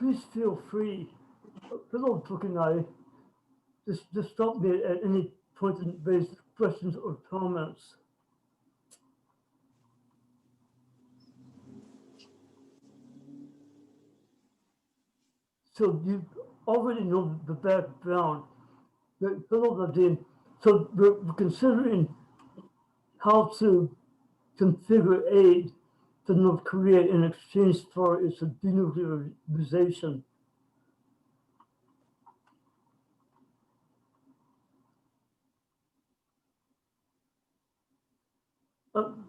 please feel free, fellow Tukanai, just stop me at any point and raise questions or comments. So you already know the background. Fellow Nadine, so we're considering how to configure aid to North Korea in exchange for its denuclearization.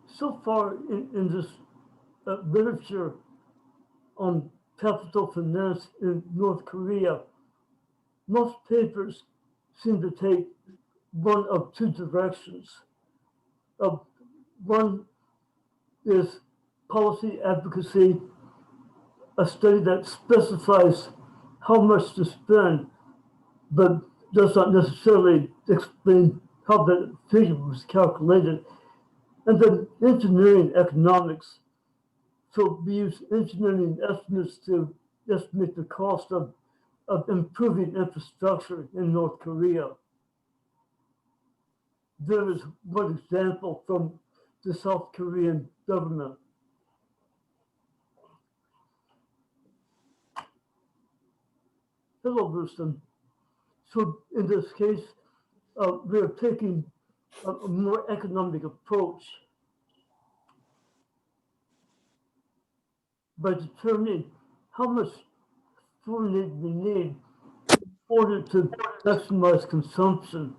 So far in this literature on capital finance in North Korea, most papers seem to take one of two directions. Uh, One is policy advocacy, a study that specifies how much to spend, but does not necessarily explain how the figure was calculated. And then engineering economics. So we use engineering estimates to estimate the cost of improving infrastructure in North Korea. There is one example from the South Korean government. Hello, Ruston. So in this case, we're taking a more economic approach by determining how much foreign aid we need in order to maximize consumption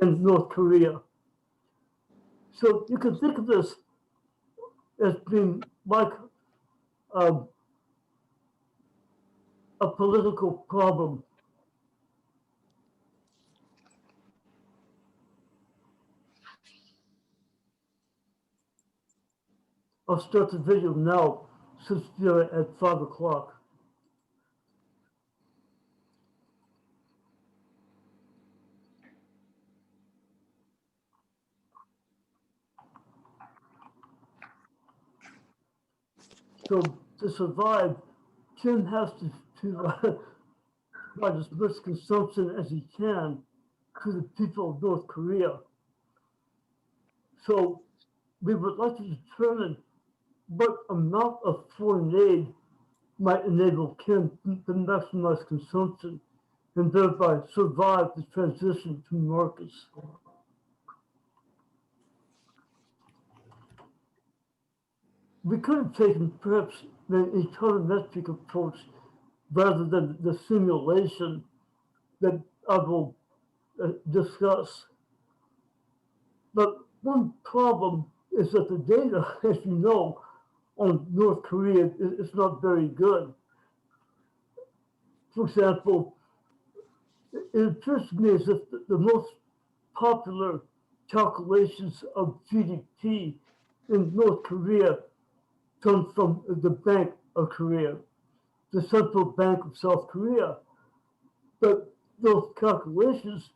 in North Korea. So you can think of this as being like um, a political problem. I'll start the video now since we're at 5 o'clock. So to survive, Kim has to provide as much consumption as he can to the people of North Korea. So we would like to determine what amount of foreign aid might enable Kim to maximize consumption and thereby survive the transition to markets. We could have taken perhaps an econometric approach rather than the simulation that I will discuss. But one problem is that the data, as you know, on North Korea is not very good. For example, it appears to me as if the most popular calculations of GDP in North Korea come from the Bank of Korea, the Central Bank of South Korea. But those calculations,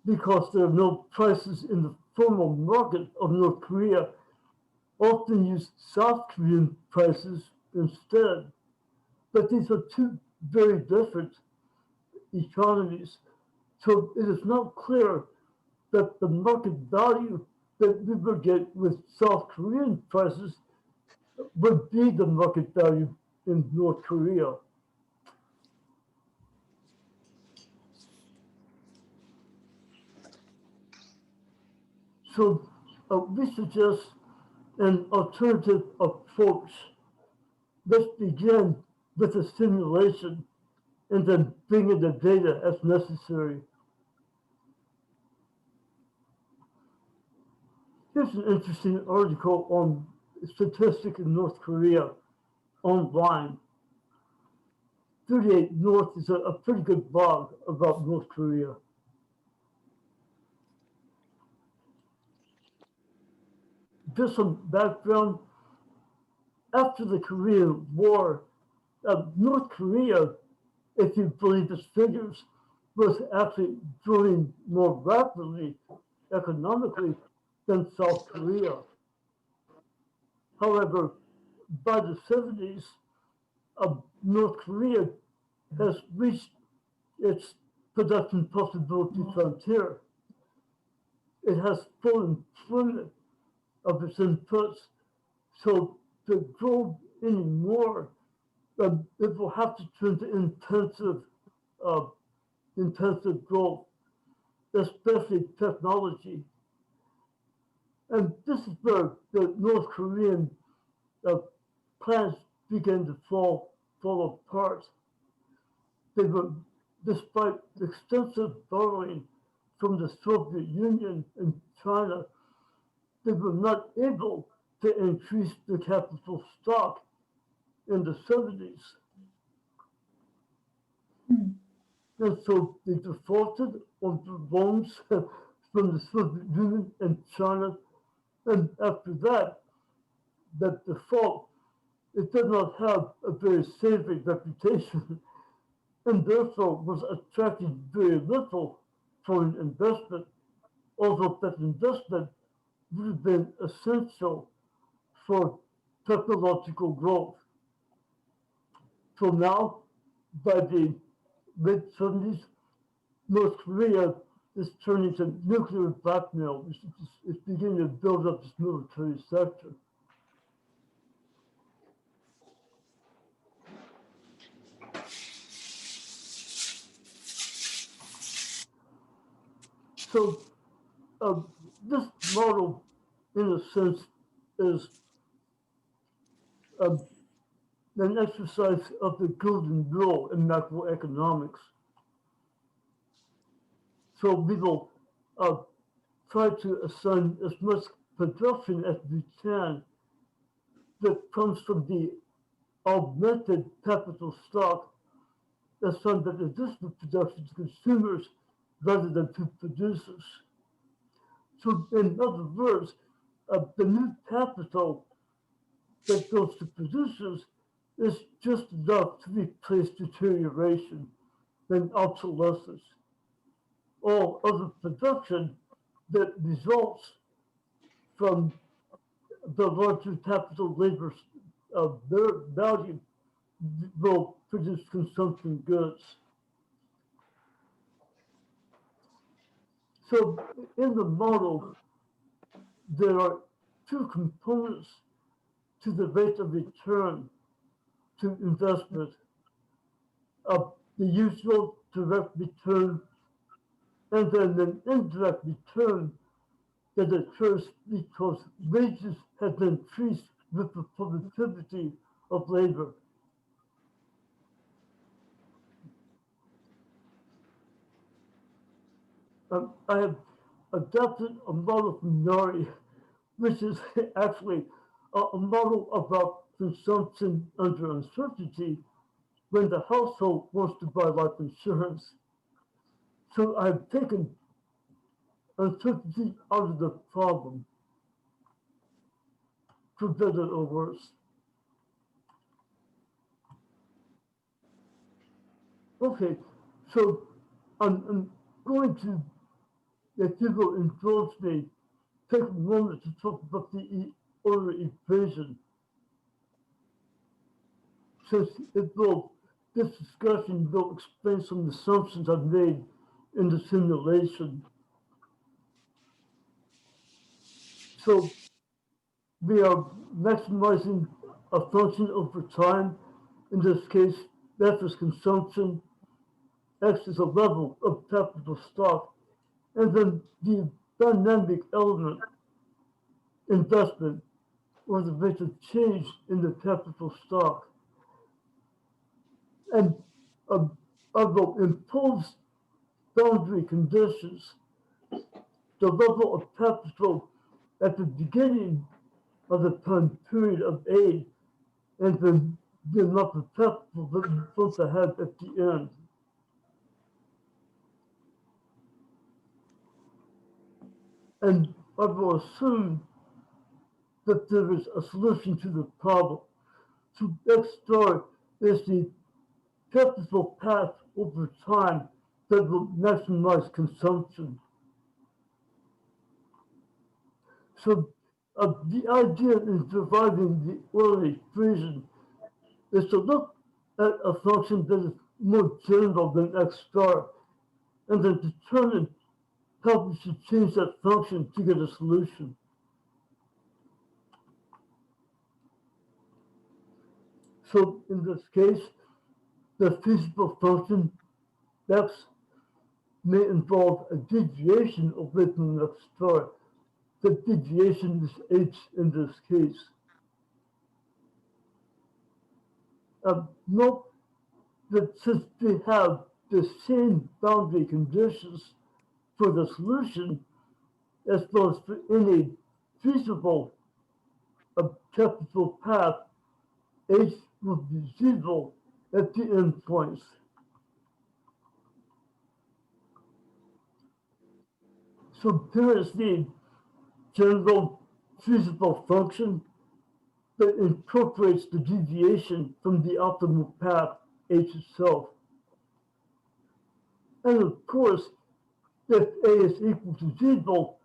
because there are no prices in the formal market of North Korea, often use South Korean prices instead. But these are two very different economies. So it is not clear that the market value that we would get with South Korean prices would be the market value in North Korea. So we suggest an alternative approach. Let's begin with a simulation and then bring in the data as necessary. Here's an interesting article on statistics in North Korea online. 38 North is a pretty good blog about North Korea. Just some background. After the Korean War, North Korea, if you believe its figures, was actually growing more rapidly economically than South Korea. However, by the 70s, North Korea has reached its production possibility frontier. It has full employment of its inputs, so to grow anymore, it will have to turn to uh, intensive growth, especially technology. And this is where the North Korean uh, plans began to fall apart. They were, despite extensive borrowing from the Soviet Union and China, they were not able to increase the capital stock in the 70s. Hmm. And so they defaulted on the loans from the Soviet Union and China. And after that, that default, it did not have a very savory reputation and therefore was attracting very little foreign investment, although that investment would have been essential for technological growth. So now, by the mid 70s, North Korea is turning to nuclear blackmail. It's beginning to build up its military sector. So uh, this model, in a sense, is uh, an exercise of the golden rule in macroeconomics. So we will uh, try to assign as much production as we can that comes from the augmented capital stock as some that additional production to consumers rather than to producers. So in other words, the new capital that goes to producers is just enough to replace deterioration and obsolescence. All other production that results from the larger capital labor of their value will produce consumption goods. So in the model, there are two components to the rate of return to investment of the usual direct return and then an indirect return that occurs because wages have increased with the productivity of labor. I have adopted a model from Nori, which is actually a model about consumption under uncertainty when the household wants to buy life insurance. So I've taken uncertainty out of the problem, for better or worse. Okay, so I'm going to, if you will indulge me, take a moment to talk about the order equation, since it will, this discussion will explain some assumptions I've made in the simulation. So we are maximizing a function over time. In this case, F is consumption, X is a level of capital stock, and then the dynamic element, investment, or the rate of change in the capital stock. And uh, I will impose boundary conditions, the level of capital at the beginning of the time period of aid, and then the amount of capital that we're supposed to have at the end. And I will assume that there is a solution to the problem. So X star is the capital path over time that will maximize consumption. So the idea in deriving the Euler equation is to look a function that is more general than x star, and then determine how we should change that function to get a solution. So in this case, the feasible function x may involve a deviation away from the x star. The deviation is h in this case. Note that since we have the same boundary conditions for the solution as well as for any feasible capital path, h will be zero at the endpoints. So there is the general feasible function that incorporates the deviation from the optimal path h itself. And of course, if a is equal to zero,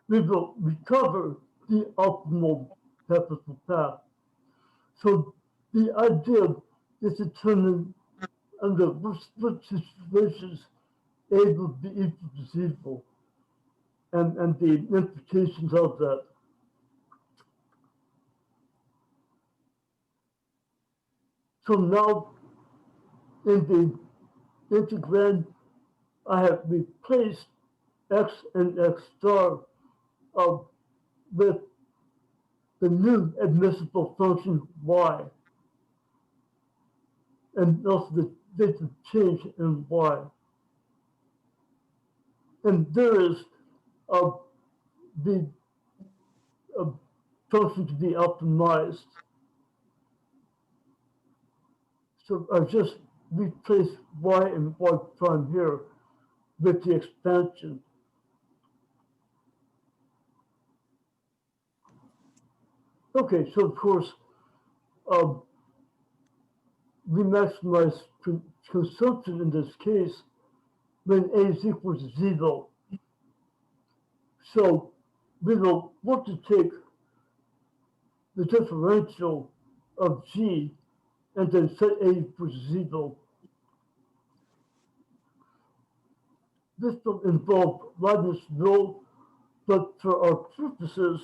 we will recover the optimal capital path. So the idea is to determine under which situations a will be equal to zero and the implications of that. So now in the integrand, I have replaced x and x star with the new admissible function y, and also the rate of change in y. And there is the function to be optimized. So I just replace y and y prime here with the expansion. Okay, so of course, we maximize consumption in this case when a is equal to zero. So we will want to take the differential of g and then set a equals zero. This will involve Leibniz rule, but for our purposes,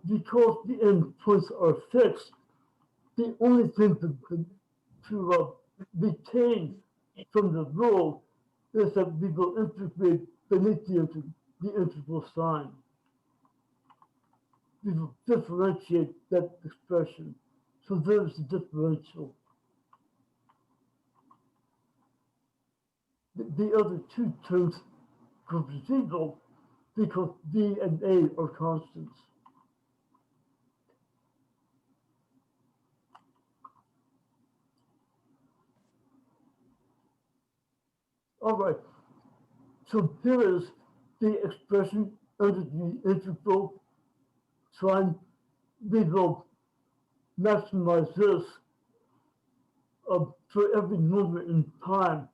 because the endpoints are fixed, the only thing to retain from the rule is that we will integrate beneath the integral sign. We will differentiate that expression. So there's the differential. The other two terms go to zero because b and a are constants. All right, so here is the expression under the integral sign. We will maximize this for every moment in time.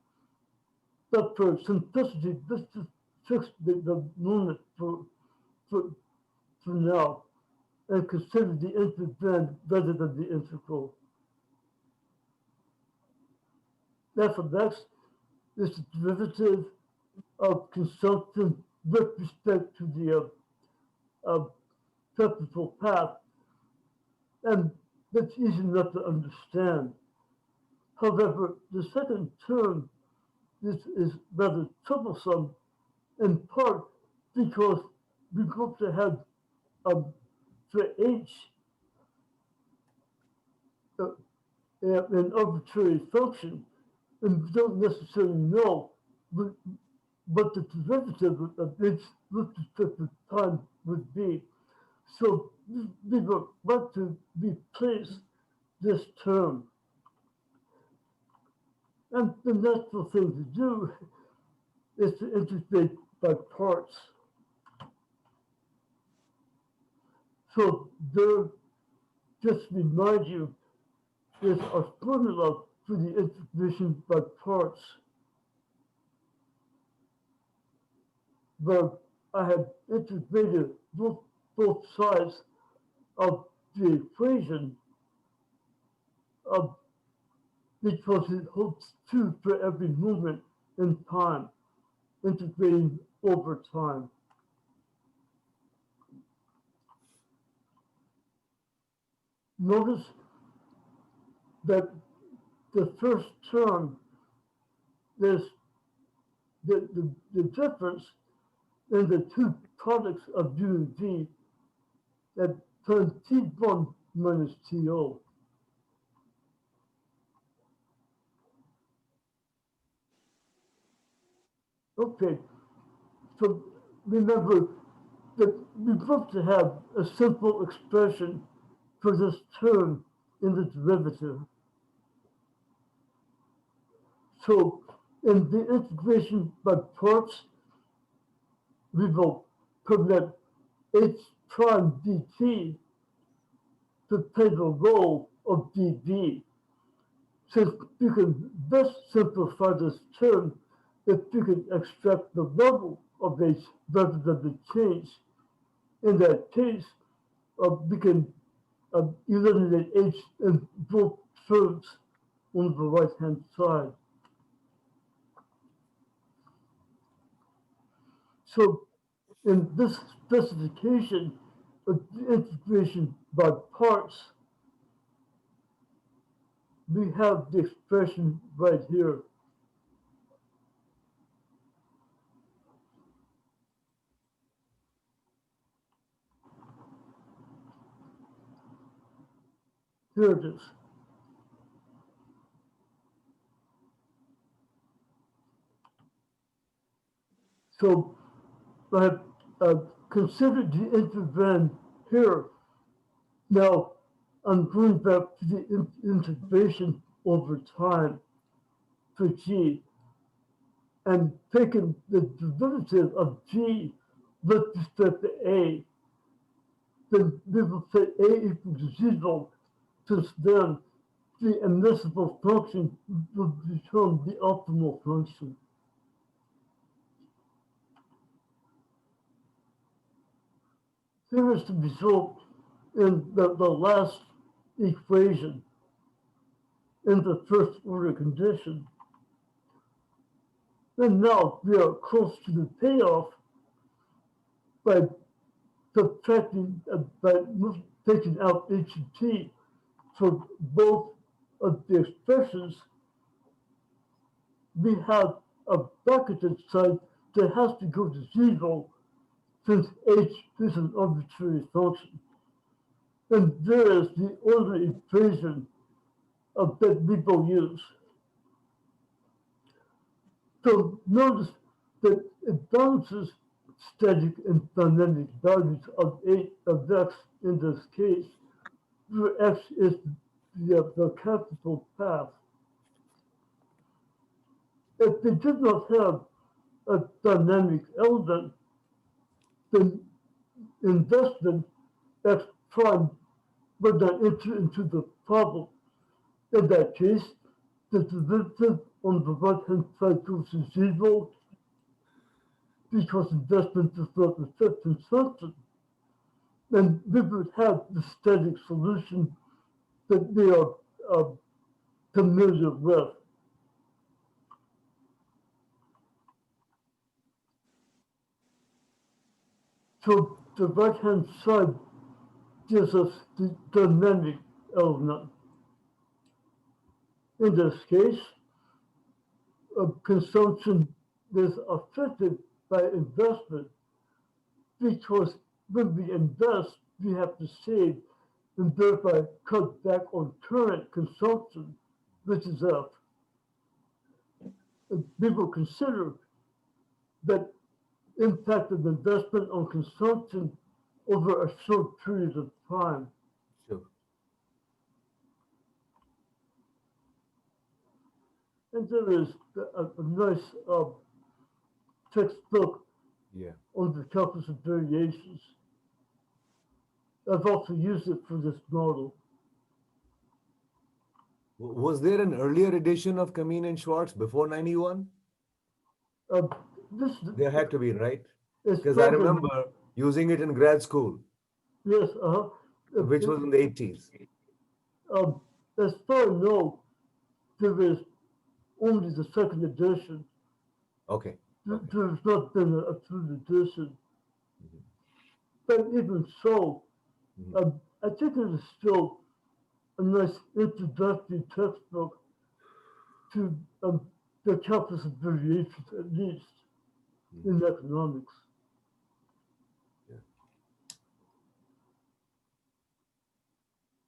But for simplicity, let's just fix the moment for now and consider the integrand rather than the integral. F of x is the derivative of consumption with respect to the capital path, and that's easy enough to understand. However, the second term is rather troublesome, in part because we hope to have for h an arbitrary function, and we don't necessarily know what the derivative of h with respect to time would be. So we would want to replace this term. And the natural thing to do is to integrate by parts. So there, just to remind you, is our formula for the integration by parts, where I have integrated both sides of the equation because it holds true for every moment in time, integrating over time. Notice that the first term is the difference in the two products of U and V that turn T1 minus TO. Okay, so remember that we want to have a simple expression for this term in the derivative. So in the integration by parts, we will permit h prime dt to play the role of dv, since we can best simplify this term if we can extract the level of h rather than the change. In that case, we can eliminate h in both terms on the right-hand side. So in this specification of the integration by parts, we have the expression right here. Here it is. So I have considered the integrand here. Now I'm going back to the integration over time for g and taking the derivative of g with respect to a. Then we will say a equals 0, since then the immiscible function will become the optimal function. Here is the result in the last equation in the first order condition. And now we are close to the payoff by subtracting, by taking out h and t for both of the expressions. We have a bracketed side that has to go to 0 since h is an arbitrary function. And there is the order equation that we will use. So notice that it balances static and dynamic values of x in this case, where x is the capital path. If they did not have a dynamic element, then investment x prime would not enter into the problem. In that case, the derivative on the right-hand side goes to 0 because investment does not affect consumption. And we would have the static solution that we are familiar with. So the right-hand side gives us the dynamic element. In this case, consumption is affected by investment because when we invest, we have to save and thereby cut back on current consumption, which is F. We will consider that impact of investment on consumption over a short period of time. Sure. And there is a nice textbook Yeah. on the calculus of variations. I've also used it for this model. Was there an earlier edition of Kameen and Schwartz before 91? This There had to be, right? is Because I back in, remember using it in grad school, yes, which was in the 80s. as far as I know, there is only the second edition. Okay. Okay. There's not been a third edition. Mhm. But even so, Mhm. I think it is still a nice introductory textbook to the calculus of variations, at least Mhm. in economics. Yeah.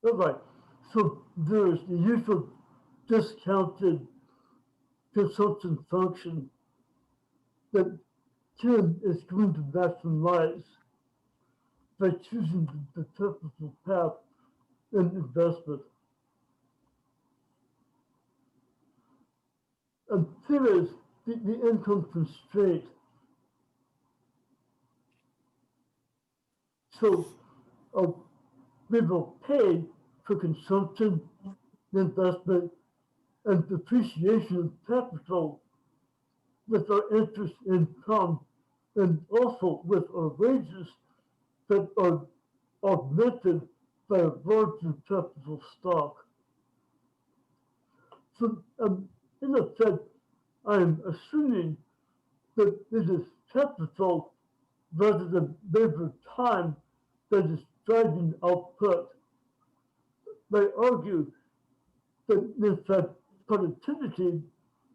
All right. So there's the usual discounted consumption function that Kim is going to maximize by choosing the technical path in investment. And here is the income constraint. So uh, we will pay for consumption, investment, and depreciation of capital with our interest income and also with our wages that are augmented by a larger capital stock. So, in effect, I'm assuming that it is capital rather than labor time that is driving output. They argue that, in fact, productivity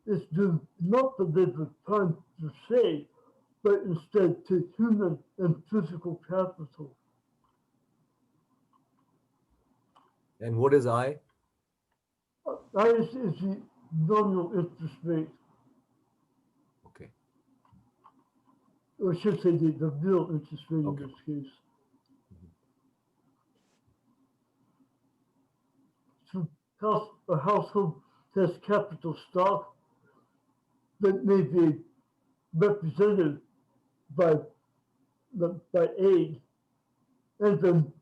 is due not to labor time per se, but instead to human and physical capital. And what is I? I is the nominal interest rate, Okay. or I should say the real interest rate in Okay. this case. Mhm. So a household has capital stock that may be represented by by aid, and then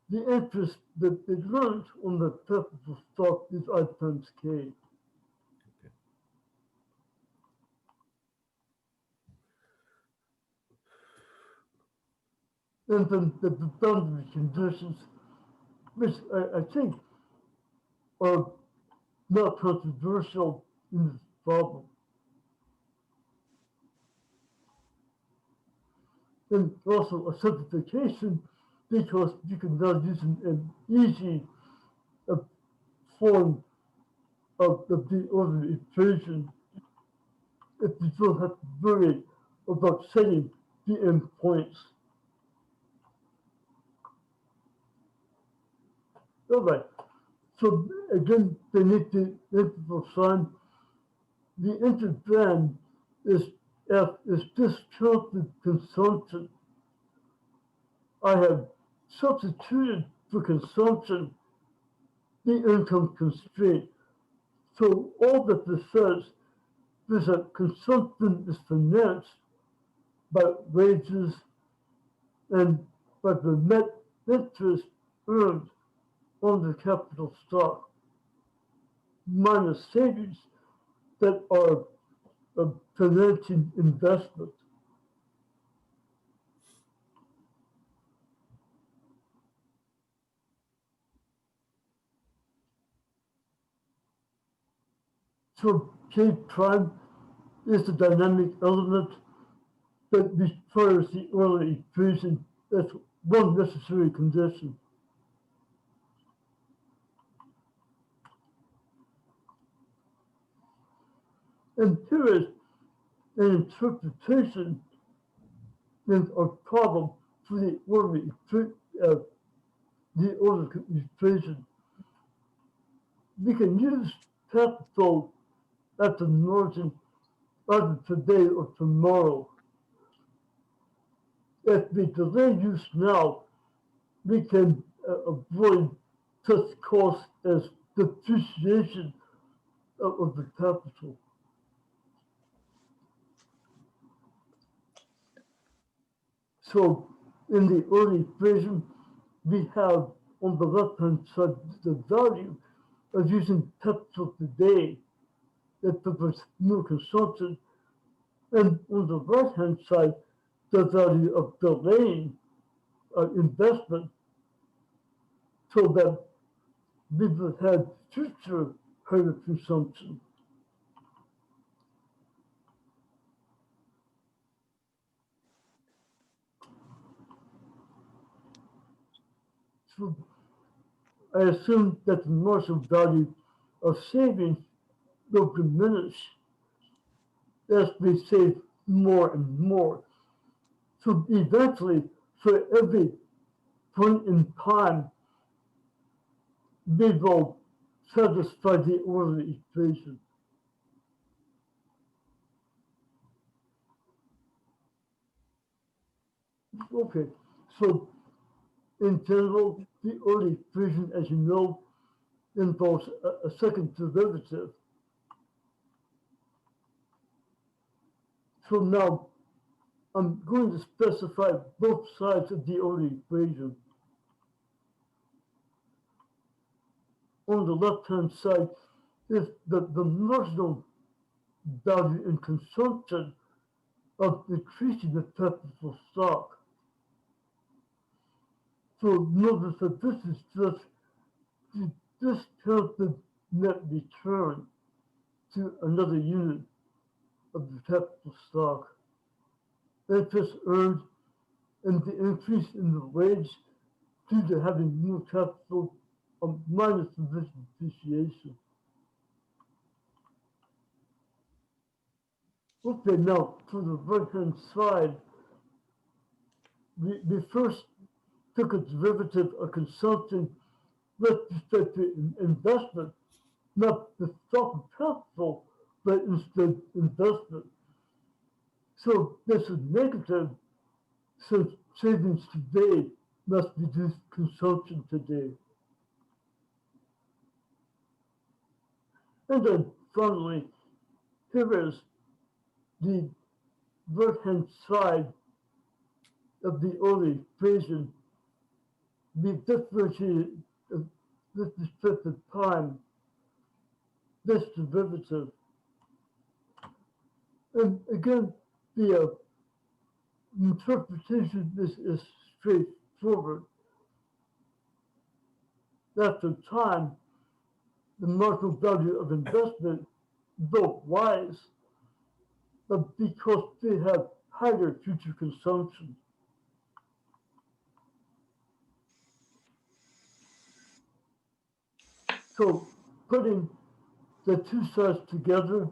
the interest that is earned on the capital stock is I times K. Okay. And then the boundary conditions, which I think are not controversial in this problem. And also a simplification because you can now use an easy uh, form of the order equation if you don't have to worry about setting the endpoints. All right. So again, beneath the interval sign, the integrand is F is discounted consumption. I have substituted for consumption the income constraint. So all that this says is that consumption is financed by wages and by the net interest earned on the capital stock minus savings that are financing investment. So K prime is the dynamic element that requires the Euler equation as one necessary condition. And here is an interpretation in a problem for the Euler equation. We can use capital at the margin either today or tomorrow. If we delay use now, we can avoid such costs as depreciation of the capital. So in the early equation, we have on the left-hand side the value of using capital today that provides new consumption, and on the right-hand side, the value of delaying investment so that we would have future higher consumption. So I assume that the marginal value of savings will diminish as we save more and more. So eventually, for every point in time, we will satisfy the orderly equation. Okay, so in general, the orderly equation, as you know, involves a second derivative. So now I'm going to specify both sides of the orderly equation. On the left-hand side is the marginal value in consumption of decreasing the capital stock. So notice that this is just the discounted net return to another unit of the capital stock. Interest earned and the increase in the wage due to having new capital minus the depreciation. Okay, now for the right-hand side, we first took a derivative of consumption with respect to investment, not the stock of capital, but instead investment. So this is negative since savings today must reduce consumption today. And then finally, here is the right-hand side of the early equation. We differentiated with respect to time, this derivative. And again, the interpretation is straightforward. After time, the marginal value of investment will rise, but because they have higher future consumption. So putting the two sides together,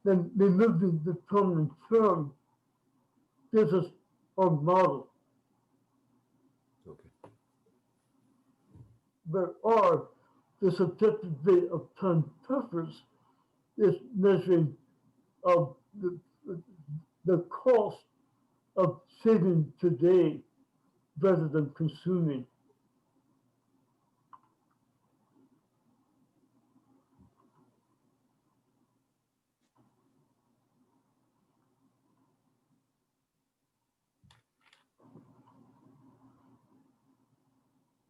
then removing the permanent term gives us our model, Okay. where R, the subjective rate of time preference, is measuring of the cost of saving today rather than consuming.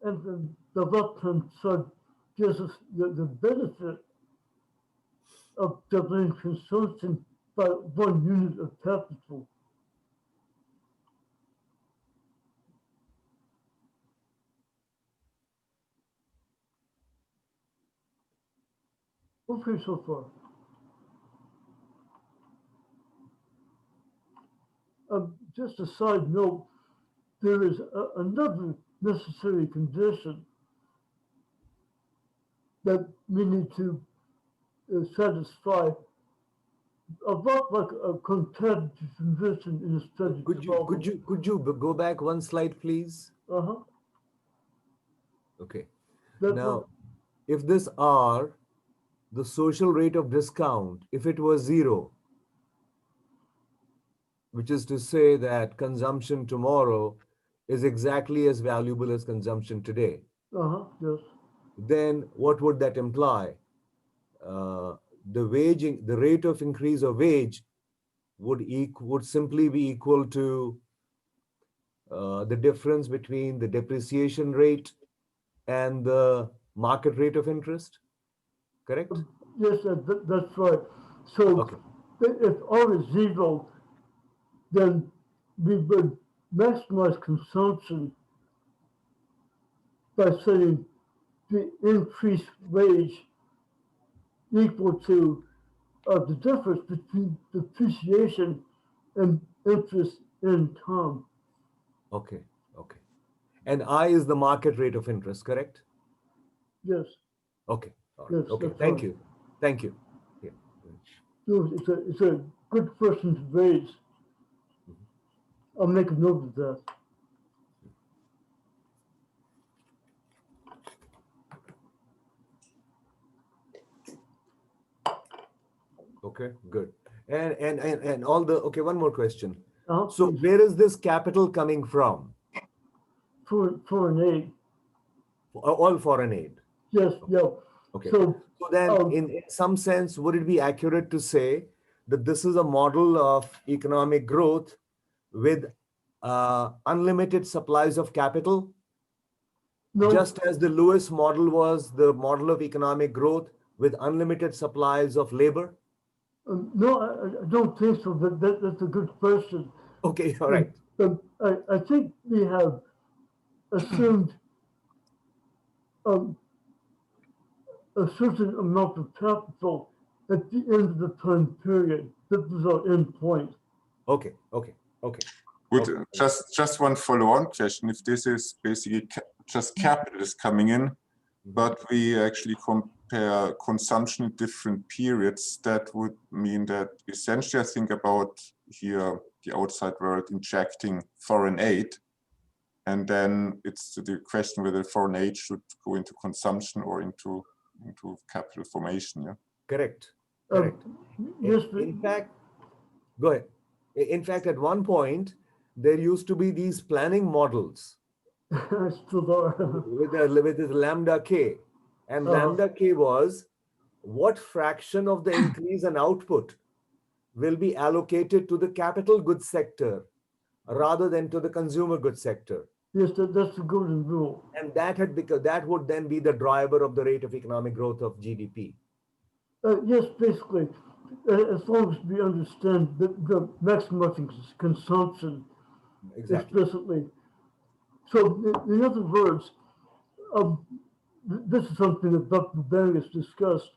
And then the left-hand side gives us the benefit of doubling consumption by 1 unit of capital. Okay, so far. Just a side note, there is another necessary condition that we need to satisfy, a lot like a competitive condition in a study problem. Could you go back one slide, please? Uh-huh. Okay. That Now, one. if this R, the social rate of discount, if it was 0, which is to say that consumption tomorrow is exactly as valuable as consumption today, Uh-huh, yes. then what would that imply? The rate of increase of wage would simply be equal to the difference between the depreciation rate and the market rate of interest, correct? Yes, that's right. So Okay. if R is 0, then we would maximize consumption by setting the increased wage equal to the difference between depreciation and interest income. Okay. Okay. And I is the market rate of interest, correct? Yes, Okay. All right. yes, Okay. that's Thank right. you. Thank you. Yeah. No, it's a good question to raise. I'll make a note of that. Okay. Good. And all the okay. One more question. So Please, where is this capital coming from? foreign aid. All foreign aid. Yes, yeah. Okay. So, So then, um, in some sense, would it be accurate to say that this is a model of economic growth with unlimited supplies of capital, no, just as the Lewis model was the model of economic growth with unlimited supplies of labor? no, I don't think so. That's a good question. Okay, all Um, right. I think we have assumed um, a certain amount of capital at the end of the time period. That was our end point. Okay, okay, okay. Would Okay. just one follow-on question. If this is basically just capital is coming in, but we actually compare consumption in different periods, that would mean that essentially I think about here the outside world injecting foreign aid, and then it's the question whether foreign aid should go into consumption or into capital formation. Yeah. Correct, correct. Yes, In fact, go ahead. In fact, at one point, there used to be these planning models still are. with this lambda k, and lambda k was what fraction of the increase in output will be allocated to the capital goods sector rather than to the consumer goods sector. Yes, that's the golden rule. And that would then be the driver of the rate of economic growth of GDP. Yes, basically, as long as we understand the maximizing consumption Exactly. explicitly. So, in other words, um, this is something that Dr. Bang has discussed.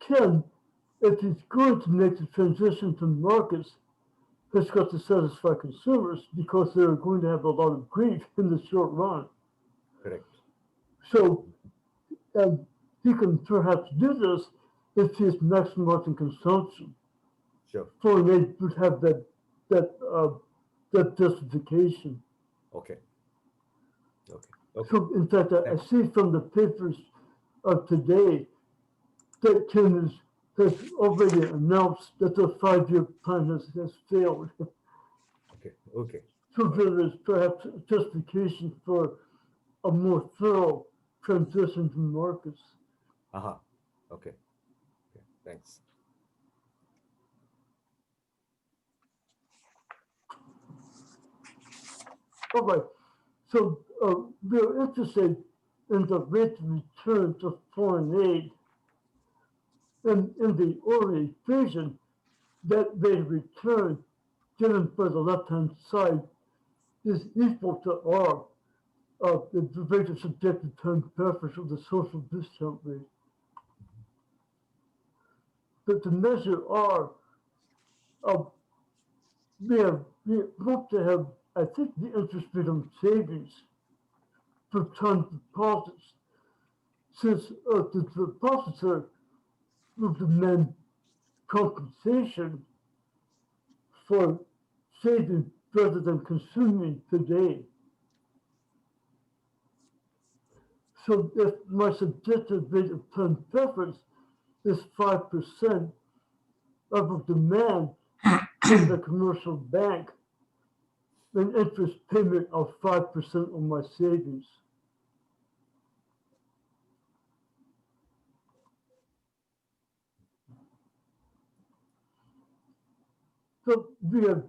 Ken, if he's going to make the transition to markets, has got to satisfy consumers because they're going to have a lot of grief in the short run. Correct. So, he can perhaps do this if he's maximizing consumption. Sure. Foreign aid would have that justification. Okay. Okay. Okay. So, in fact, I see from the papers of today that Ken has already announced that the 5-year plan has failed. Okay. Okay. So there is perhaps justification for a more thorough transition to markets. Aha. Okay. Okay. Thanks. All right. So we're interested in the rate of return to foreign aid. And in the early equation, that rate of return given by the left-hand side is equal to R, the rate of subjective time preference of the social discount rate. But to measure R, we hope to have, I think, the interest rate on savings for time deposits, since the depositor will demand compensation for saving rather than consuming today. So if my subjective rate of time preference is 5% of a demand from the commercial bank, an interest payment of 5% on my savings. So we have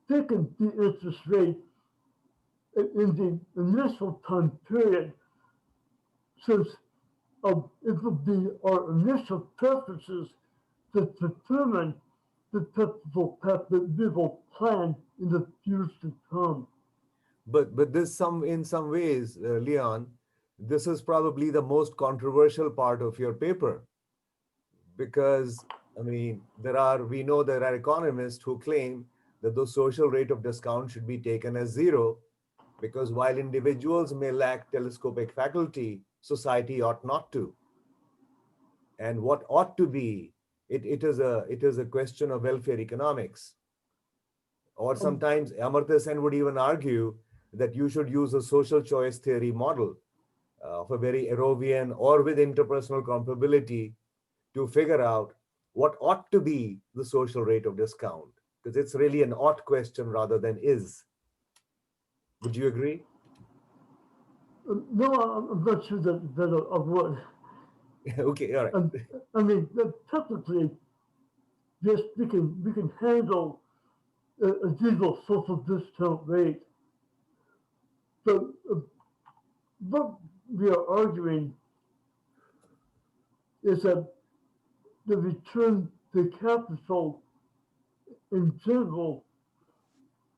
taken the interest rate in the initial time period, since it will be our initial preferences that determine the typical path that we will plan in the years to come. But this in some ways, Leon, this is probably the most controversial part of your paper, because I mean, we know there are economists who claim that the social rate of discount should be taken as zero, because while individuals may lack telescopic faculty, society ought not to. And what ought to be, it is a question of welfare economics. Or sometimes Amartya Sen would even argue that you should use a social choice theory model of a very Erovian or with interpersonal comparability to figure out what ought to be the social rate of discount, because it's really an ought question rather than is. Would you agree? No, I'm not sure that I would. Okay, all right. I mean, technically, yes, we can handle a zero social discount rate, but what we are arguing is that the return to capital in general,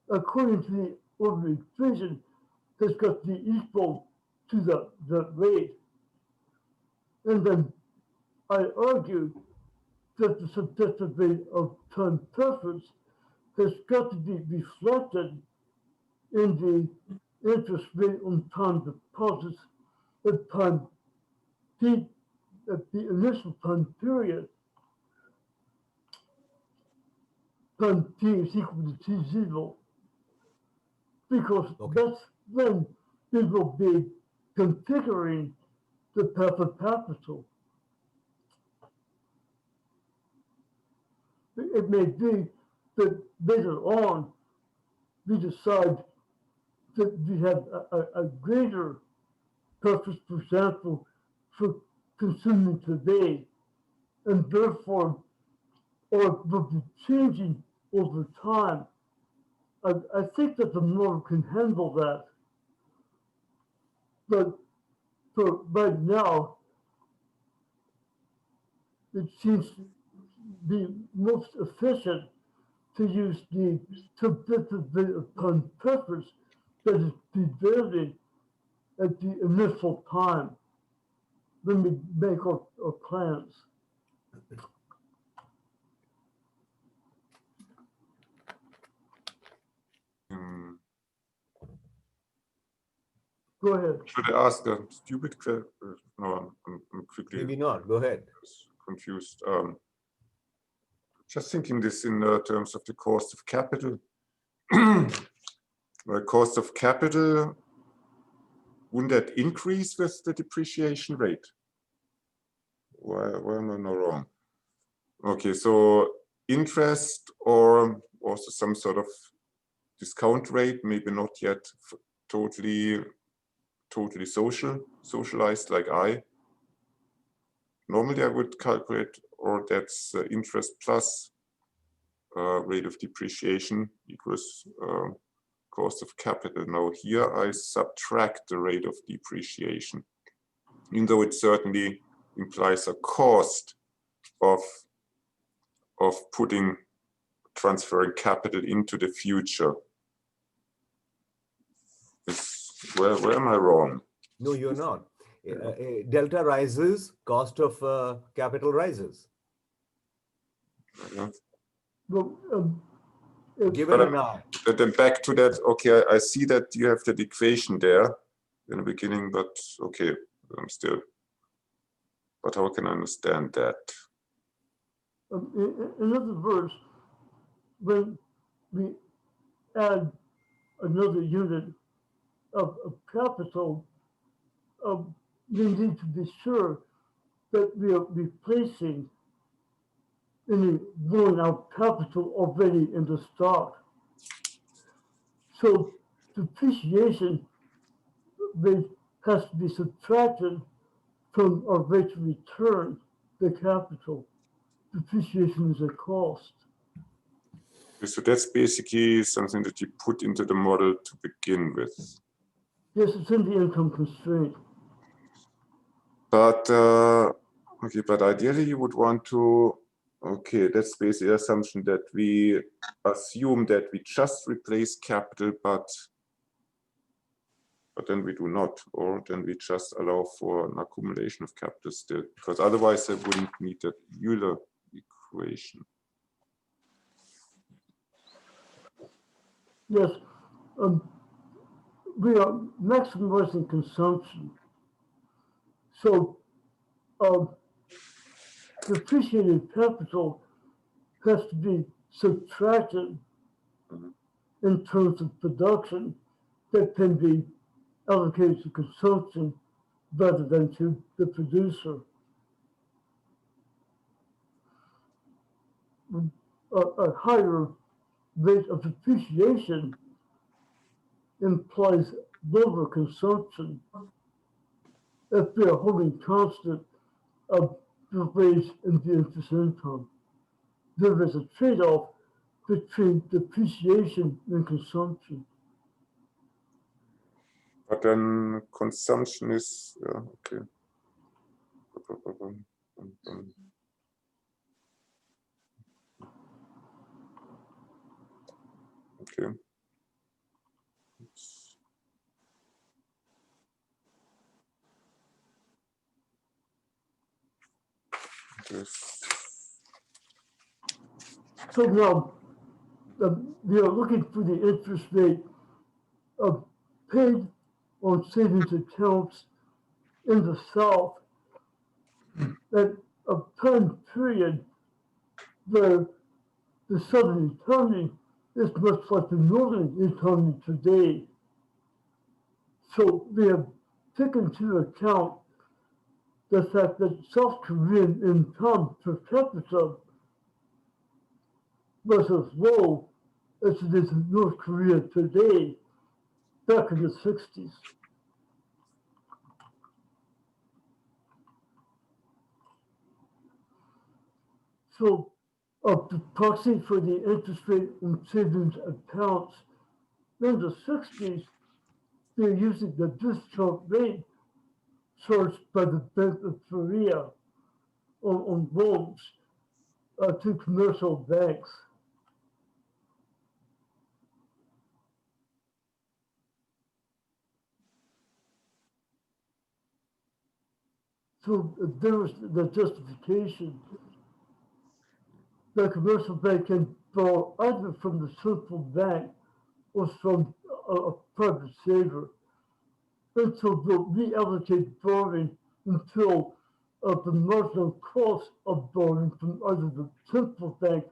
according to the ordinary vision, has got to be equal to the rate. And then I argue that the suggested rate of time preference has got to be reflected in the interest rate on time deposits at time t at the initial time period. Time t is equal to t0, because that's when we will be configuring the path of capital. It may be that later on we decide that we have a greater preference, for example, for consuming today, and therefore, or will be changing over time. I think that the model can handle that. But for right now, it seems to be most efficient to use the subjective rate of time preference that is prevailing at the initial time when we make our plans. Go ahead. Should I ask a stupid question? No, I'm quickly. Maybe not. Go ahead. Confused. Just thinking this in terms of the cost of capital. The cost of capital, wouldn't that increase with the depreciation rate? Why am I not wrong? Okay, so interest or also some sort of discount rate, maybe not yet totally socialized like I. Normally I would calculate, or that's interest plus rate of depreciation equals cost of capital. Now here I subtract the rate of depreciation, even though it certainly implies a cost of transferring capital into the future. Where am I wrong? No, you're not. Delta rises, cost of capital rises. Yeah. Well, Give it an eye. Then back to that, okay, I see that you have that equation there in the beginning, but okay, I'm still, but how can I understand that? in other words, when we add another unit of capital, we need to be sure that we are replacing any worn out capital already in the stock. So depreciation rate has to be subtracted from our rate of return the capital. Depreciation is a cost. So that's basically something that you put into the model to begin with. Yes, it's in the income constraint. But okay, but ideally you would want to, okay, that's basically the assumption that we assume that we just replace capital, but but then we do not, or then we just allow for an accumulation of capital still, because otherwise I wouldn't meet that Euler equation. Yes, we are maximizing consumption. So depreciated capital has to be subtracted in terms of production that can be allocated to consumption rather than to the producer. A higher rate of depreciation implies lower consumption. If we are holding constant the wage and the interest income, there is a trade-off between depreciation and consumption. But then consumption is, okay. Okay. So now we are looking for the interest rate paid on savings accounts in the South at a time period where the Southern economy is much like the Northern economy today. So we have taken into account the fact that South Korean income per capita was as low as it is in North Korea today, back in the 60s. So the proxy for the interest rate on savings accounts in the 60s, they're using the discount rate charged by the Bank of Korea on loans to commercial banks. So there was the justification. The commercial bank can borrow either from the central bank or from a private saver. And so they'll reallocate borrowing until the marginal cost of borrowing from either the central bank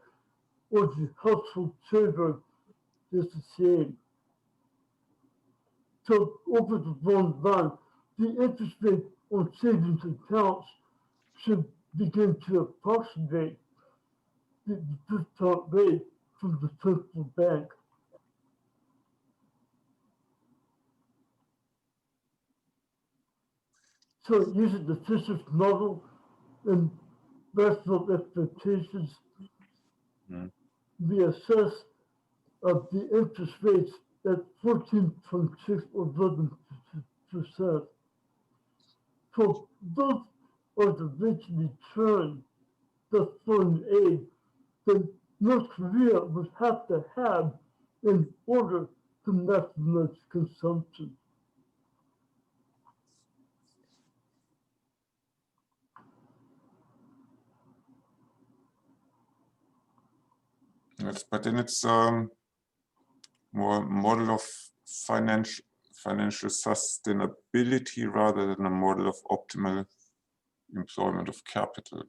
or the household saver is the same. So over the long run, the interest rate on savings accounts should begin to approximate the discount rate from the central bank. So using the Fisher's model and rational expectations, we assess the interest rates at 14.6 or 11%. So those are the rates of return, the foreign aid that North Korea would have to have in order to maximize consumption. Yes, but then it's more model of financial sustainability rather than a model of optimal employment of capital.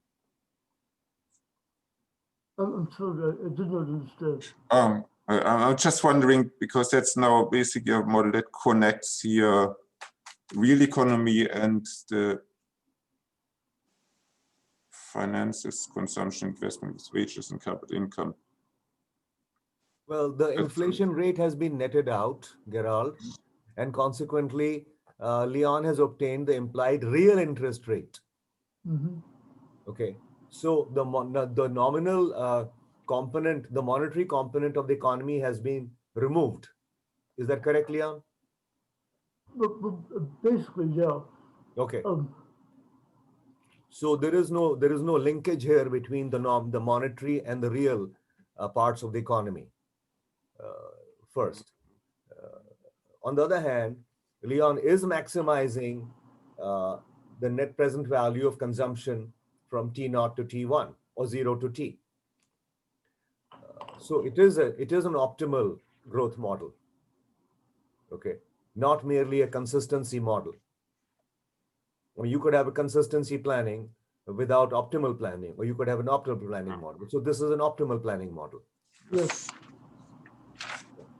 I'm sorry, I did not understand. I'm just wondering, because that's now basically a model that connects here real economy and the finances, consumption, investment, wages, and capital income. Well, the inflation rate has been netted out, Gerald, and consequently, Leon has obtained the implied real interest rate. Mm-hmm. Okay, so the nominal component, the monetary component of the economy has been removed. Is that correct, Leon? Basically, yeah. Okay. So there is no linkage here between the monetary and the real parts of the economy. First, on the other hand, Leon, is maximizing the net present value of consumption from T0 to T1 or 0 to T. So it is an optimal growth model. Okay, not merely a consistency model. Or you could have a consistency planning without optimal planning, or you could have an optimal planning model. So this is an optimal planning model. Yes.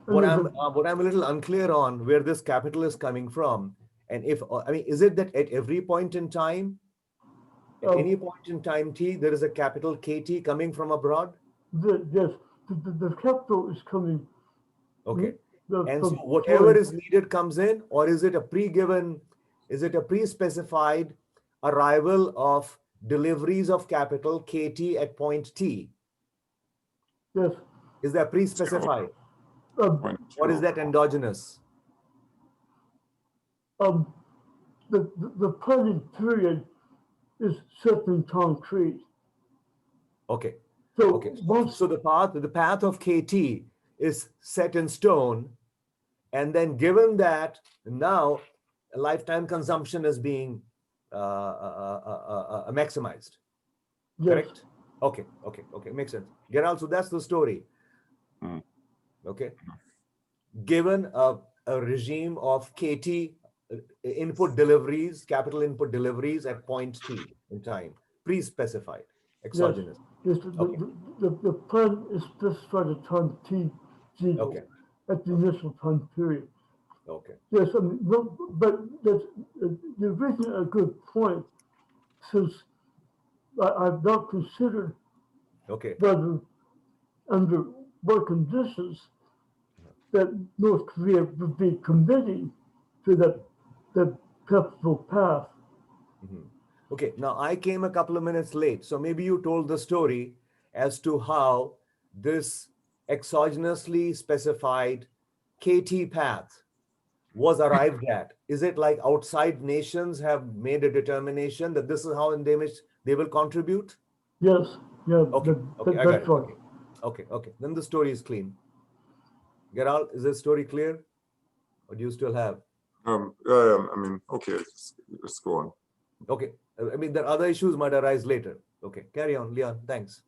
What And I'm a little unclear on where this capital is coming from, and if I mean, is it that at every point in time, at Oh. any point in time T, there is a capital KT coming from abroad? yes, the capital is coming. Okay. And so from whatever foreign. is needed comes in, or is it a pre-given, is it a pre-specified arrival of deliveries of capital KT at point T? Yes. Is that pre-specified? Um, Or is that endogenous? the planning period is set in concrete. Okay. So Okay. once So the path of KT is set in stone, and then given that now lifetime consumption is being maximized. yes, Correct? Okay, makes sense. Gerald, so that's the story. Mm. Okay. Given a regime of KT input deliveries, capital input deliveries at point T in time, pre-specified, exogenous. yes, Okay. the plan is specified at time T0 Okay. at the initial time period. Okay. Yes, I mean, but that's, you're raising a good point, since I've not considered Okay. whether under what conditions that North Korea would be committing to that capital path. Mhm. Okay, now I came a couple of minutes late, so maybe you told the story as to how this exogenously specified KT path was arrived at. Is it like outside nations have made a determination that this is how they will contribute? Yes, yeah, Okay, okay, I got that's it. right. Okay. Then the story is clean. Gerald, is the story clear? Or do you still have? I mean, okay, let's go on. Okay, I mean, there are other issues might arise later. Okay, carry on, Leon, thanks.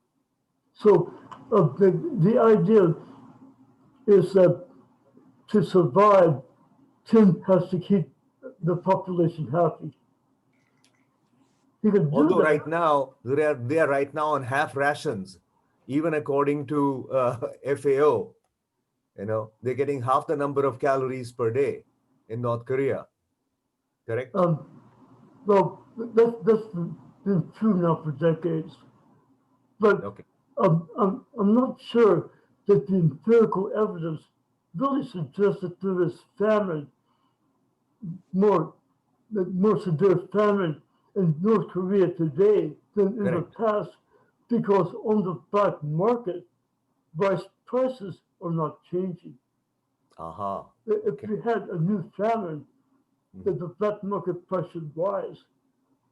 So the idea is that to survive, Tim has to keep the population happy. He can do Although that. right now they are right now on half rations, even according to FAO. You know, they're getting half the number of calories per day in North Korea. Correct? Well, that's been true now for decades. But Okay. I'm not sure that the empirical evidence really suggests that there is famine, more severe famine in North Korea today than in the Correct. past, because on the black market, rice prices are not changing. Aha. If Okay. we had a new famine, Mhm. then the black market price should rise.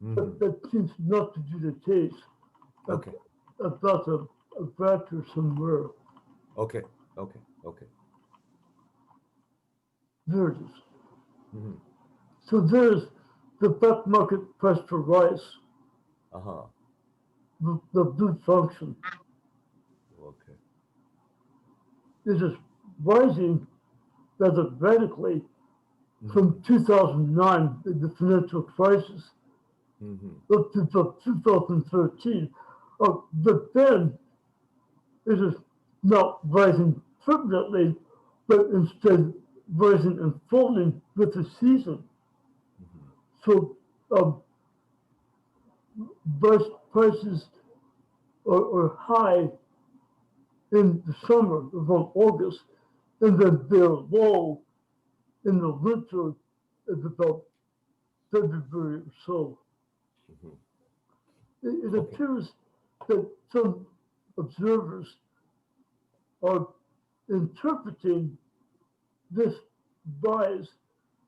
But Mhm. that seems not to be the case. Okay. About a factor somewhere. Okay. Okay. There it is. Mhm. So there's the black market price for rice, Aha. the blue function. Okay. It is rising rather radically from 2009, the financial crisis, Mhm. up to 2013. But then it is not rising permanently, but instead rising and falling with the season. Mhm. So rice prices are high in the summer, around August, and then they're low in the winter at about February or so. Mhm. It Okay. appears that some observers are interpreting this rise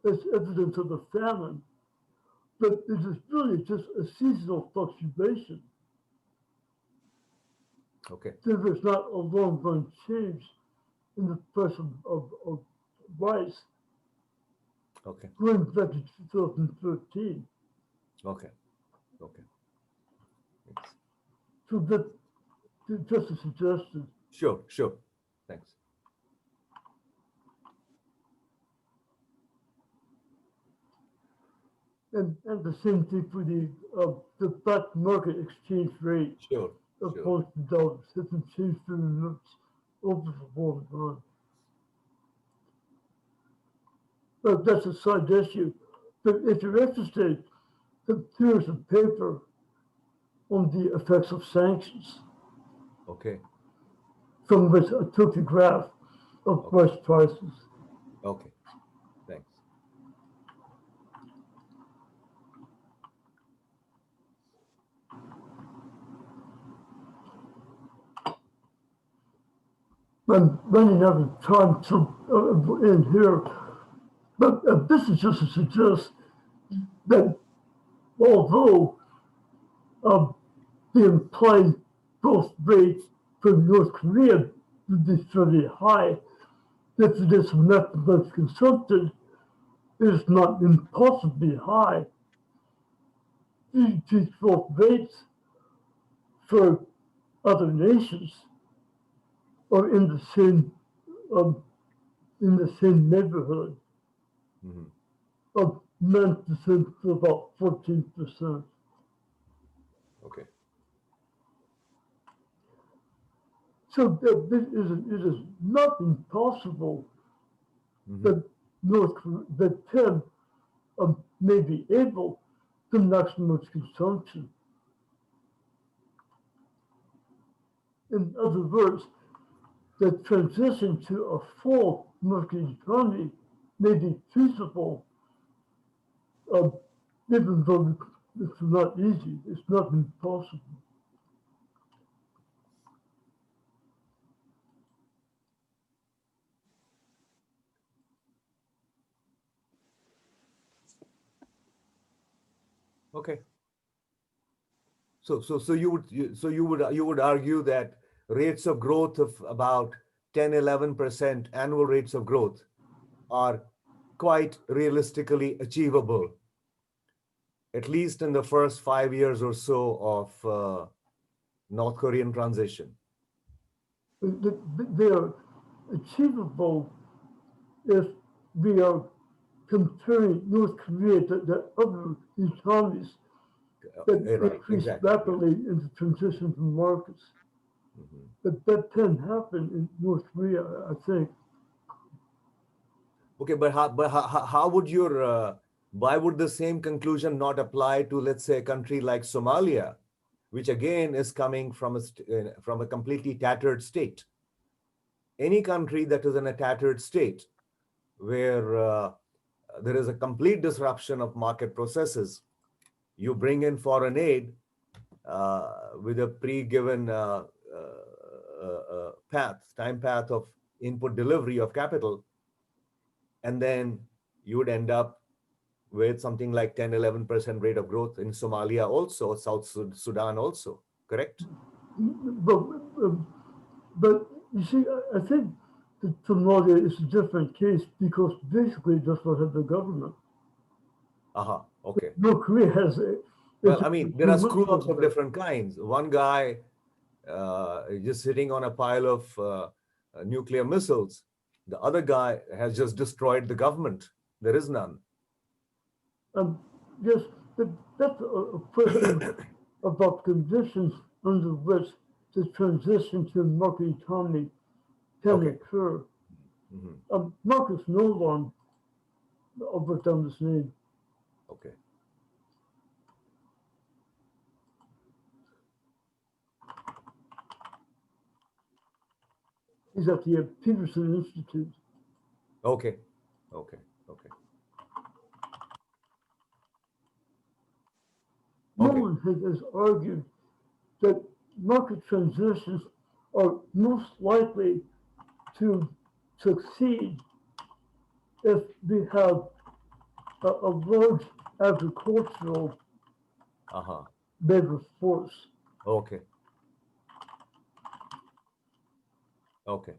as evidence of a famine, but it is really just a seasonal fluctuation. Okay. There is not a long run change in the price of rice. Okay. going back to 2013. Okay. Okay. Thanks. So that just a suggestion. Sure. Sure. Thanks. And the same thing for the black market exchange rate Sure. of Sure. both the dollars hasn't changed very much over the long run. But that's a side issue. But if you're interested, here's a paper on the effects of sanctions, Okay. from which I took a graph of Okay. rice prices. Okay. Thanks. I'm running out of time to in here, but this is just to suggest that although the implied growth rate for North Korea would be fairly high, if it is mathematically constructed, it is not impossibly high. These growth rates for other nations are um, in the same neighborhood Mhm. of 9% to about 14%. Okay. So it is not impossible Mhm. that that Tim may be able to maximize consumption. In other words, the transition to a full market economy may be feasible, um, even though it's not easy. It's not impossible. Okay. So you would argue that rates of growth of about 10-11% annual rates of growth are quite realistically achievable, at least in the first 5 years or so of North Korean transition. They are achievable if we are comparing North Korea to other economies that Right, increase exactly. Yeah. rapidly in the transition to markets. Mhm. But that can happen in North Korea, I think. Okay, but how would why would the same conclusion not apply to, let's say, a country like Somalia, which again is coming from from a completely tattered state? Any country that is in a tattered state, where there is a complete disruption of market processes, you bring in foreign aid with a pre-given time path of input delivery of capital, and then you would end up with something like 10-11% rate of growth in Somalia also, South Sudan also, correct? But, um, but you see, I think that Somalia is a different case because basically it does not have the government. Aha, okay. North Korea has a. Well, I mean, there are screw ups of government. different kinds. One guy just sitting on a pile of nuclear missiles. The other guy has just destroyed the government. There is none. Yes, but that's a question about conditions under which the transition to market economy can Okay. occur. Mhm. Marcus Nolan, I'll put down his name. Okay. He's at the Peterson Institute. Okay. Okay. Okay. Okay. Nolan has argued that market transitions are most likely to succeed if we have a large agricultural Uh-huh. labor force. Okay. Okay.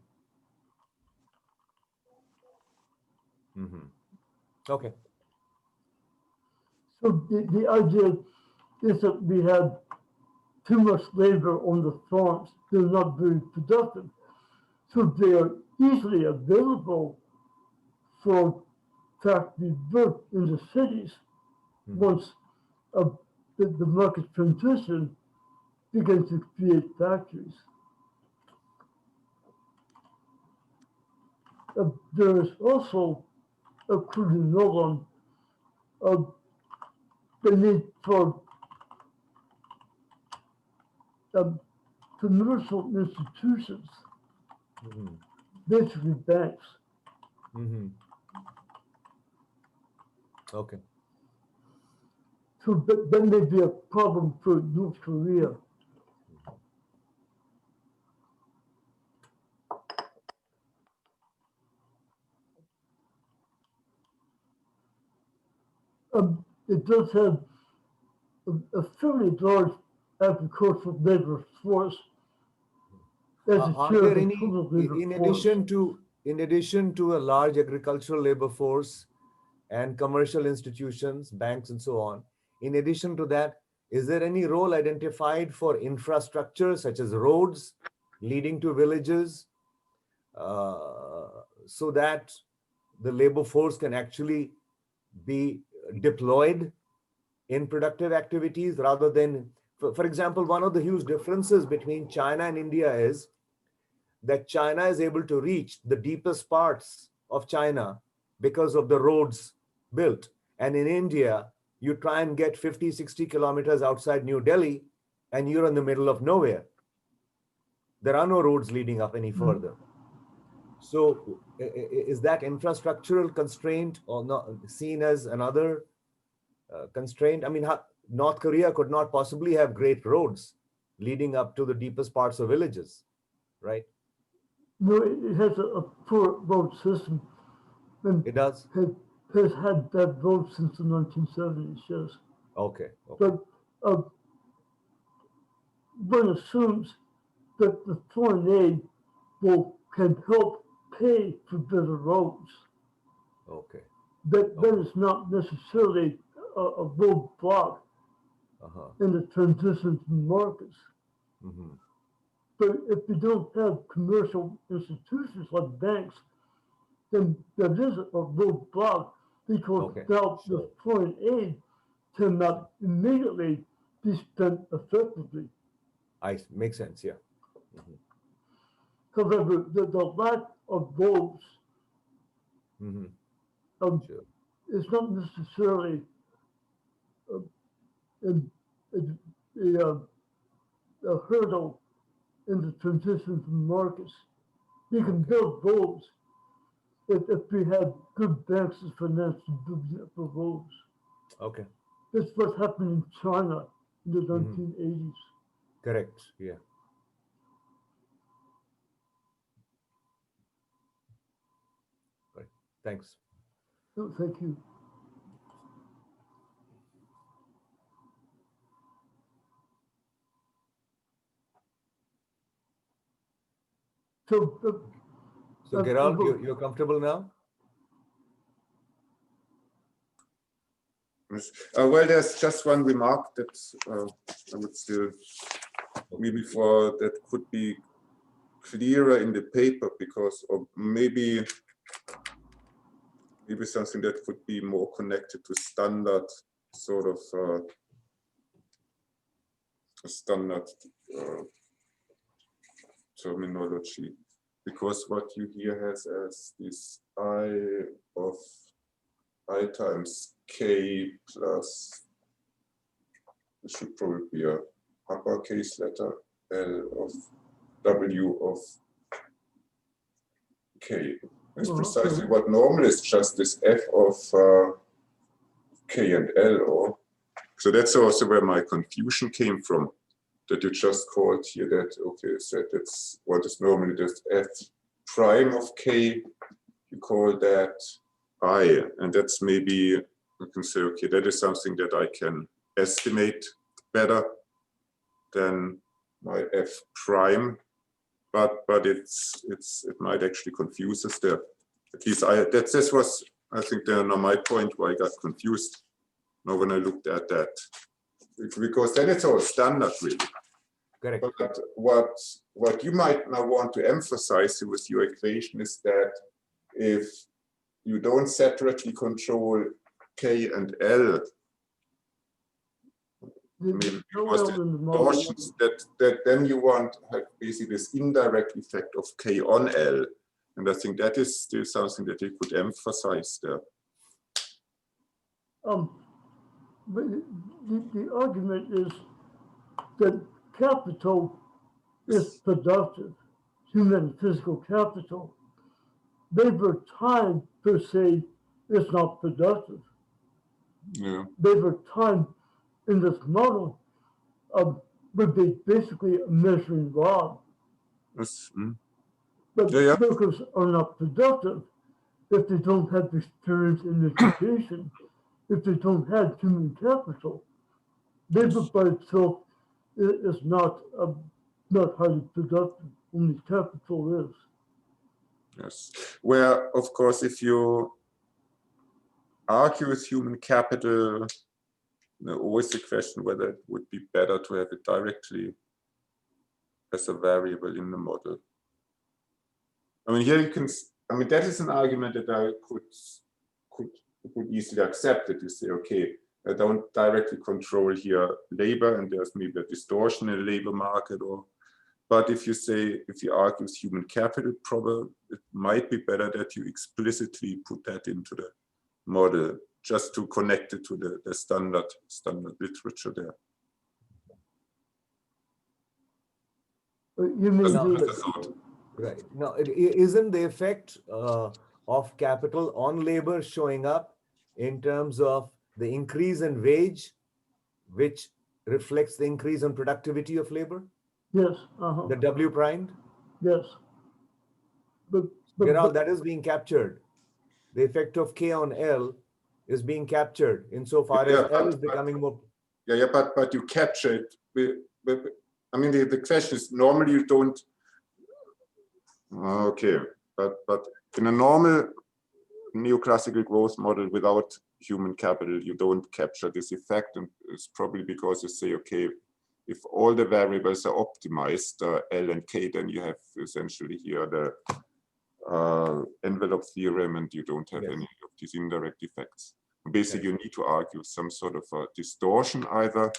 Mm-hmm. Okay. So the idea is that we have too much labor on the farms. They're not very productive. So they are easily available for factory work in the cities once the market transition begins to create factories. There is also a criticism of the need for commercial institutions, Mhm. basically banks. Mhm. Okay. So that may be a problem for North Korea. It does have a fairly large agricultural labor force as a Are share of there the any, total labor in force. addition to a large agricultural labor force and commercial institutions, banks and so on, in addition to that, is there any role identified for infrastructure such as roads leading to villages, so that the labor force can actually be deployed in productive activities rather than, for example, one of the huge differences between China and India is that China is able to reach the deepest parts of China because of the roads built. And in India, you try and get 50, 60 kilometers outside New Delhi, and you're in the middle of nowhere. There are no roads leading up any further. So is that infrastructural constraint or not seen as another constraint? I mean, North Korea could not possibly have great roads leading up to the deepest parts of villages, right? No, it has a poor road system and It does? has had bad roads since the 1970s, yes. Okay, okay. But one assumes that the foreign aid can help pay for better roads. Okay. That is not necessarily a roadblock Uh-huh. in the transition to markets. Mm-hmm. But if we don't have commercial institutions like banks, then there is a roadblock because Okay, without the sure. foreign aid cannot immediately be spent effectively. Makes sense, yeah. Mm-hmm. However, the lack of roads Mm-hmm. um, Sure. is not necessarily in, in, a, a hurdle in the transition from markets. We can build roads if we have good banks and finance to do for roads. Okay. That's what happened in China in the Mm-hmm. 1980s. Correct, yeah. Right. Thanks. No, thank you. So, So Gerald, you're comfortable now? Yes. Well, there's just one remark that I would still maybe for that could be clearer in the paper, because or maybe something that could be more connected to standard sort of standard terminology, because what you here has as this I of I times K plus, it should probably be a uppercase letter, L of W of K. That's precisely what normal is, just this F of K and L. Or so that's also where my confusion came from, that you just called here that, okay, so that's what is normally this F prime of K, you call that I, and that's maybe you can say, okay, that is something that I can estimate better than my F prime, but it might actually confuse us there. At least this was I think then my point why I got confused now when I looked at that. Because then it's all standard really. Correct. But what you might now want to emphasize with your equation is that if you don't separately control K and L, maybe because the distortions that then you want to have basically this indirect effect of K on L. And I think that is still something that you could emphasize there. But the argument is that capital is productive, human physical capital. Labor time per se is not productive. Yeah. Labor time in this model would be basically a measuring rod. That's, But Yeah, yeah. workers are not productive if they don't have experience in education, if they don't have human capital. Labor by itself is not highly productive. Only capital is. Yes. Where, of course, if you argue with human capital, always the question whether it would be better to have it directly as a variable in the model. I mean, here you can, I mean, that is an argument that I could easily accept, that you say, okay, I don't directly control here labor and there's maybe a distortion in the labor market, or, but if you say, if you argue with human capital problem, it might be better that you explicitly put that into the model just to connect it to the standard literature there. You mean No, Just a thought. right. Now, isn't the effect of capital on labor showing up in terms of the increase in wage, which reflects the increase in productivity of labor, yes, the W primed? yes. But Gerald, that is being captured. The effect of K on L is being captured insofar Yeah, as L is becoming more. Yeah, but you capture it. I mean, the question is, normally you don't. Okay, but in a normal neoclassical growth model without human capital, you don't capture this effect, and it's probably because you say, okay, if all the variables are optimized, L and K, then you have essentially here the envelope theorem, and you don't have any of these indirect effects. Basically, you need to argue some sort of a distortion either,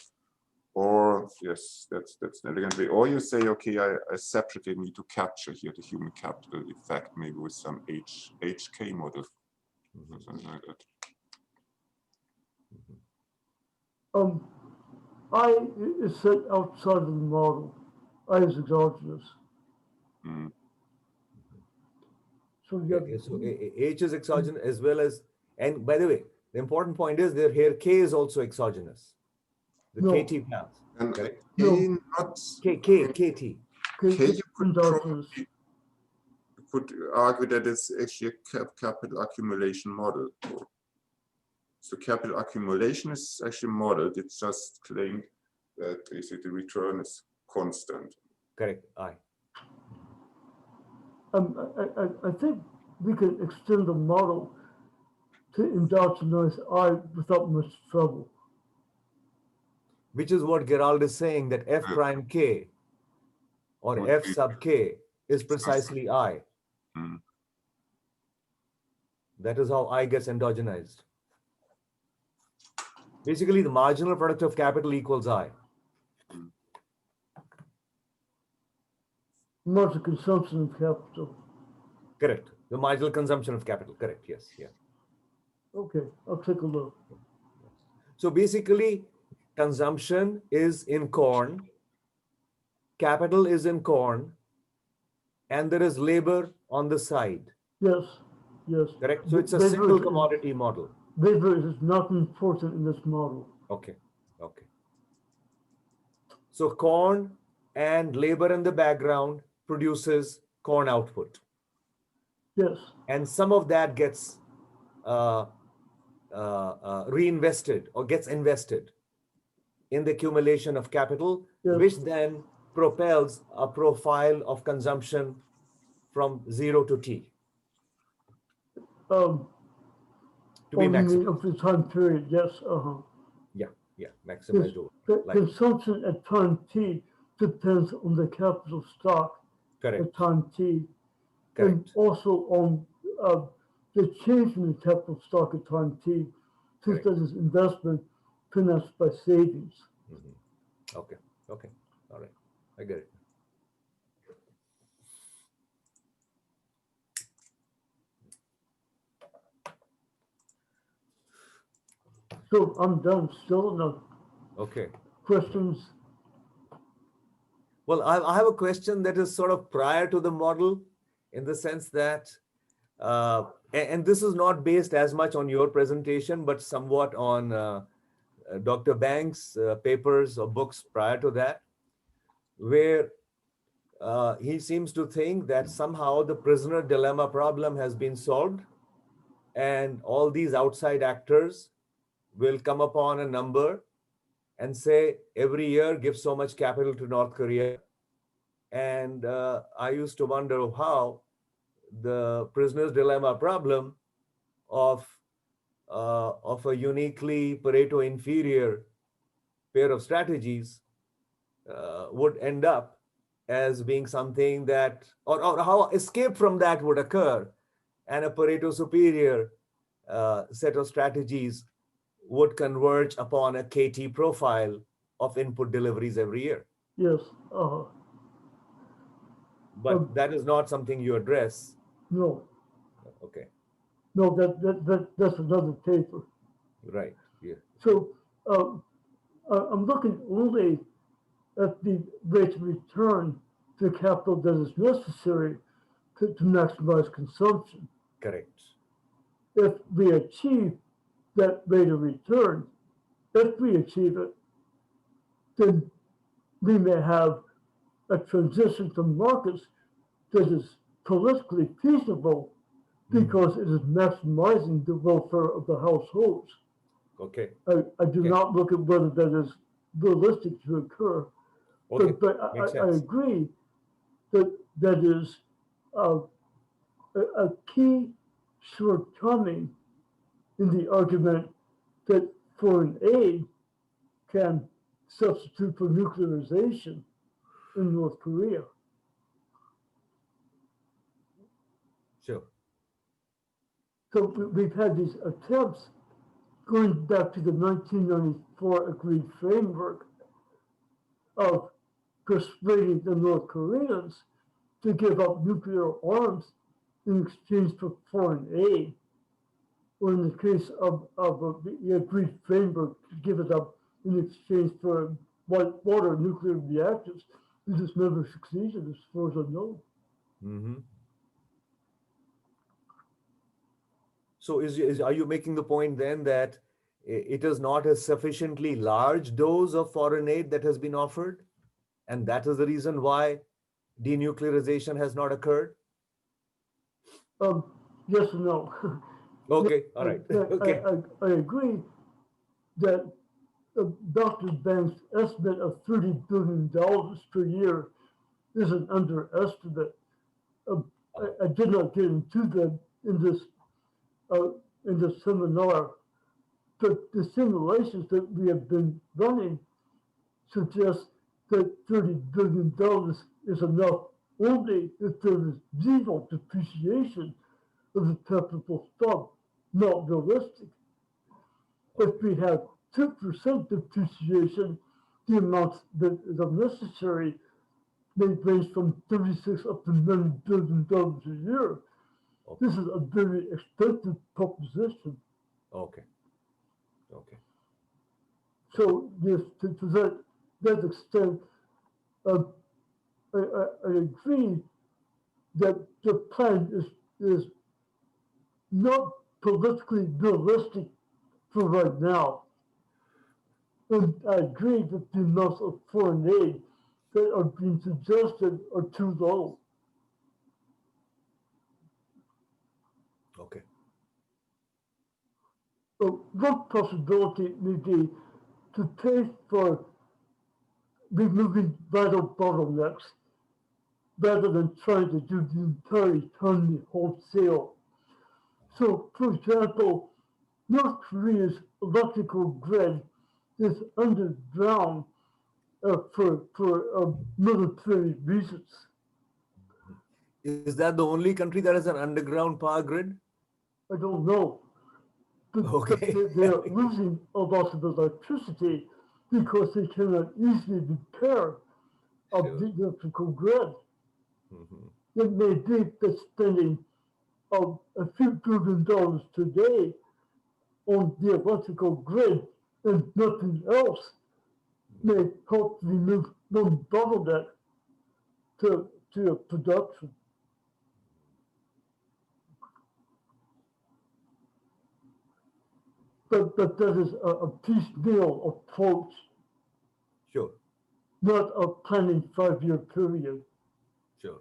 or yes, that's an elegant way. Or you say, okay, I separately need to capture here the human capital effect, maybe with some HK model, something like that. I is set outside of the model. I is exogenous. Mm. So you have, So H is exogenous as well as, and by the way, the important point is that here K is also exogenous. The No. KT plans. And Correct? again, not KT. K, you could exogenous. probably could argue that it's actually a capital accumulation model. So capital accumulation is actually modeled. It's just claimed that basically the return is constant. Correct. I. I think we can extend the model to endogenize I without much trouble. Which is what Gerald is saying, that F prime K or Would F be- sub K is precisely I. Mm. That is how I gets endogenized. Basically, the marginal product of capital equals I. Marginal consumption of capital. Correct. The marginal consumption of capital. Correct. Yes. Yeah. Okay, I'll take a look. So basically, consumption is in corn, capital is in corn, and there is labor on the side. Yes, yes. Correct. So it's a Labor single is- commodity model. Labor is not important in this model. Okay. Okay. So corn and labor in the background produces corn output. Yes, And some of that gets reinvested or gets invested in the accumulation of capital, Yes. which then propels a profile of consumption from 0 to T. To be you mean maximized. of the time period, yes, Yeah, maximized over. Like, Consumption at time T depends on the capital stock at correct, time T, and correct. also on the change in the capital stock at time T, since Correct. that is investment financed by savings. Mhm. Okay, okay, all right, I get it. So I'm done. Still no Okay. questions? Well, I have a question that is sort of prior to the model, in the sense that, and this is not based as much on your presentation, but somewhat on Dr. Banks' papers or books prior to that, where he seems to think that somehow the prisoner dilemma problem has been solved, and all these outside actors will come upon a number and say, every year give so much capital to North Korea. And I used to wonder how the prisoner's dilemma problem of a uniquely Pareto inferior pair of strategies would end up as being something that, or how escape from that would occur, and a Pareto superior set of strategies would converge upon a KT profile of input deliveries every year. Yes. But that is not something you address. No. Okay, No. That's another paper. right. Yeah. So I'm looking only at the rate of return to capital that is necessary to maximize consumption. Correct. If we achieve that rate of return, if we achieve it, then we may have a transition to markets that is politically feasible because it is maximizing the welfare of the households. Okay. I do Okay. not look at whether that is realistic to occur, Okay. but Makes I sense. agree that that is a key shortcoming in the argument that foreign aid can substitute for nuclearization in North Korea. Sure. So we've had these attempts going back to the 1994 agreed framework of persuading the North Koreans to give up nuclear arms in exchange for foreign aid, or in the case of the agreed framework, to give it up in exchange for water nuclear reactors. It just never succeeded, as far as I know. Mm-hmm. So are you making the point then that it is not a sufficiently large dose of foreign aid that has been offered, and that is the reason why denuclearization has not occurred? Yes and no. Okay, all right. Okay. I agree that Dr. Banks' estimate of $30 billion per year is an underestimate. I did not get into that in this seminar, but the simulations that we have been running suggest that $30 billion is enough only if there is zero depreciation of the capital stock, not realistic. If we have 2% depreciation, the amounts that are necessary may range from 36 up to $90 billion a year. Okay. This is a very expensive proposition. Okay. Okay. So yes, to that extent, I agree that the plan is not politically realistic for right now. And I agree that the amounts of foreign aid that are being suggested are too low. Okay. So one possibility may be to pay for removing vital bottlenecks rather than trying to do the entire economy wholesale. So, for example, North Korea's electrical grid is underground for military reasons. Is that the only country that has an underground power grid? I don't know. But Okay. they're losing a lot of electricity because they cannot easily repair Sure. the electrical grid. Mhm. It may be that spending a few $1 billion today on the electrical grid and nothing else may help remove one bottleneck to production. But that is a piecemeal approach, Sure, not a planning 5-year period. sure.